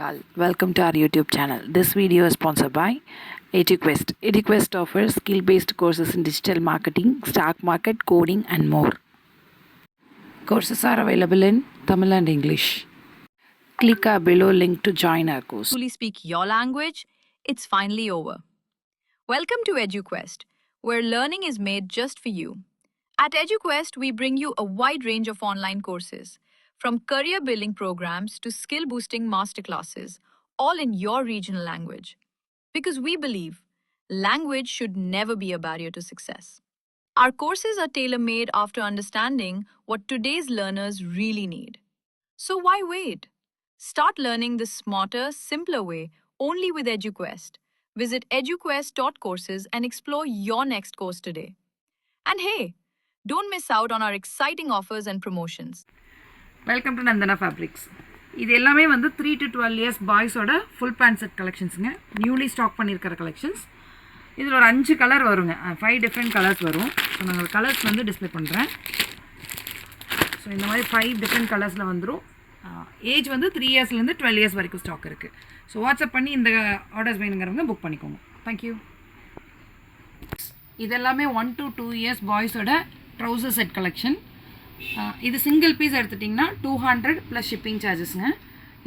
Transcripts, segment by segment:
All. Welcome to our YouTube channel. This video is sponsored by EduQuest. EduQuest offers skill-based courses in digital marketing, stock market, coding and more. Courses are available in Tamil and English. Click our below link to join our course. Truly speak your language, it's finally over. Welcome to EduQuest, where learning is made just for you. At EduQuest, we bring you a wide range of online courses, from career building programs to skill boosting masterclasses, all in your regional language. Because we believe language should never be a barrier to success. Our courses are tailor made after understanding what today's learners really need. So why wait? Start learning the smarter, simpler way only with EduQuest. Visit eduquest.courses and explore your next course today. And hey, don't miss out on our exciting offers and promotions. Welcome to Nandana fabrics. இது எல்லாமே வந்து 3 to 12 years பாய்ஸோட full pant set கலெக்ஷன்ஸுங்க. Newly stock பண்ணியிருக்கிற collections. இதில் ஒரு 5 colour வருங்க, 5 different colours வரும். ஸோ நான் கலர்ஸ் வந்து டிஸ்பிளே பண்ணுறேன். ஸோ இந்த மாதிரி 5 டிஃப்ரெண்ட் கலர்ஸில் வந்துடும். ஏஜ் வந்து 3 இயர்ஸ்லேருந்து 12 இயர்ஸ் வரைக்கும் ஸ்டாக் இருக்குது. ஸோ வாட்ஸ்அப் பண்ணி இந்த ஆர்டர்ஸ் வேணுங்கிறவங்க புக் பண்ணிக்கோங்க. தேங்க்யூ. இதெல்லாமே 1 to 2 years பாய்ஸோட ட்ரௌசர் செட் கலெக்ஷன். இது சிங்கிள் பீஸ் எடுத்துட்டிங்கன்னா 200 ப்ளஸ் ஷிப்பிங் சார்ஜஸ்ங்க.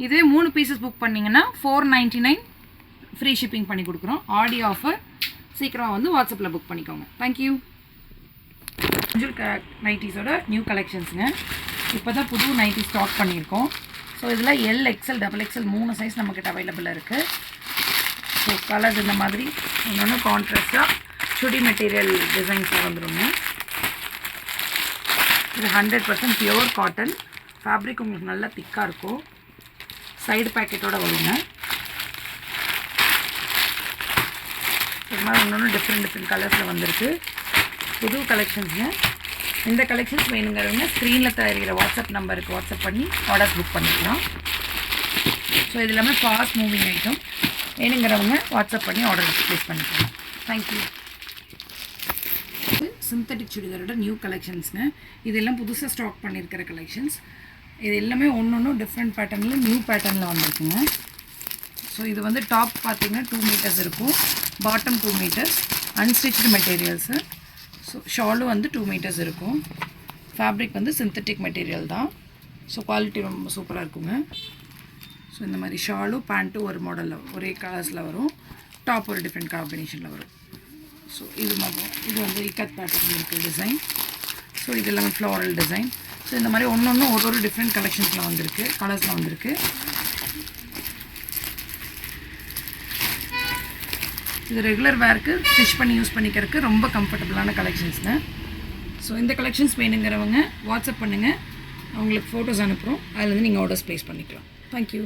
இதே 3 பீசஸ் புக் பண்ணிங்கன்னா 499 ஃப்ரீ ஷிப்பிங் பண்ணி கொடுக்குறோம். ஆடி ஆஃபர். சீக்கிரம் வந்து வாட்ஸ்அப்பில் புக் பண்ணிக்கோங்க. தேங்க்யூ. நைட்டிஸோட நியூ கலெக்ஷன்ஸுங்க. இப்போ தான் புது நைட்டி ஸ்டாக் பண்ணியிருக்கோம். ஸோ இதில் L, XL, double XL 3 size நம்மக்கிட்ட அவைலபிளாக இருக்குது. ஸோ கலர்ஸ் இந்த மாதிரி இன்னொன்று கான்ட்ராஸ்டாக சுடி மெட்டீரியல் டிசைன்ஸில் வந்துடுங்க. இது 100% பியூர் காட்டன் ஃபேப்ரிக். உங்களுக்கு நல்லா திக்காக இருக்கும். சைடு பேக்கெட்டோடு வருங்க. இது மாதிரி இன்னொன்று டிஃப்ரெண்ட் கலர்ஸில் வந்திருக்கு. புது கலெக்ஷன்ஸுங்க. இந்த கலெக்ஷன்ஸ் வேணுங்கிறவங்க ஸ்க்ரீனில் தயாரிக்கிற வாட்ஸ்அப் நம்பருக்கு வாட்ஸ்அப் பண்ணி ஆர்டர்ஸ் புக் பண்ணிக்கலாம். ஸோ இது எல்லாமே ஃபாஸ்ட் மூவிங் ஐட்டம். வேணுங்கிறவங்க வாட்ஸ்அப் பண்ணி ஆர்டர் ப்ளேஸ் பண்ணிக்கலாம். தேங்க்யூ. சிந்தட்டிக் சுடிதாரோட நியூ கலெக்ஷன்ஸுங்க. இதெல்லாம் புதுசாக ஸ்டாக் பண்ணியிருக்கிற கலெக்ஷன்ஸ். இது எல்லாமே ஒன்று டிஃப்ரெண்ட் பேட்டர்னில் நியூ பேட்டர்னில் வந்திருக்குங்க. ஸோ இது வந்து டாப் பார்த்திங்கன்னா 2 meters இருக்கும், bottom 2 meters, unstitched materials. So ஷாலும் வந்து 2 meters இருக்கும். ஃபேப்ரிக் வந்து சிந்தட்டிக் மெட்டீரியல் தான். ஸோ குவாலிட்டி ரொம்ப சூப்பராக இருக்குங்க. ஸோ இந்த மாதிரி ஷாலும் பேண்ட்டும் ஒரு மாடலில் ஒரே கலர்ஸில் வரும். டாப் ஒரு டிஃப்ரெண்ட் காம்பினேஷனில் வரும். ஸோ இது வந்து இக்கத் பேட்டர்ன் இருக்குது டிசைன். ஸோ இது எல்லாமே ஃப்ளாரல் டிசைன். ஸோ இந்த மாதிரி ஒரு டிஃப்ரெண்ட் கலெக்ஷன்ஸில் வந்திருக்கு, கலர்ஸில் வந்திருக்கு. இது ரெகுலர் வேருக்கு ஸ்டிச் பண்ணி யூஸ் பண்ணிக்கிறதுக்கு ரொம்ப கம்ஃபர்டபுளான கலெக்ஷன்ஸுங்க. ஸோ இந்த கலெக்ஷன்ஸ் வேணுங்கிறவங்க வாட்ஸ்அப் பண்ணுங்கள். அவங்களுக்கு ஃபோட்டோஸ் அனுப்புகிறோம். அதில் வந்து நீங்கள் ஆர்டர்ஸ் ப்ளேஸ் பண்ணிக்கலாம். தேங்க்யூ.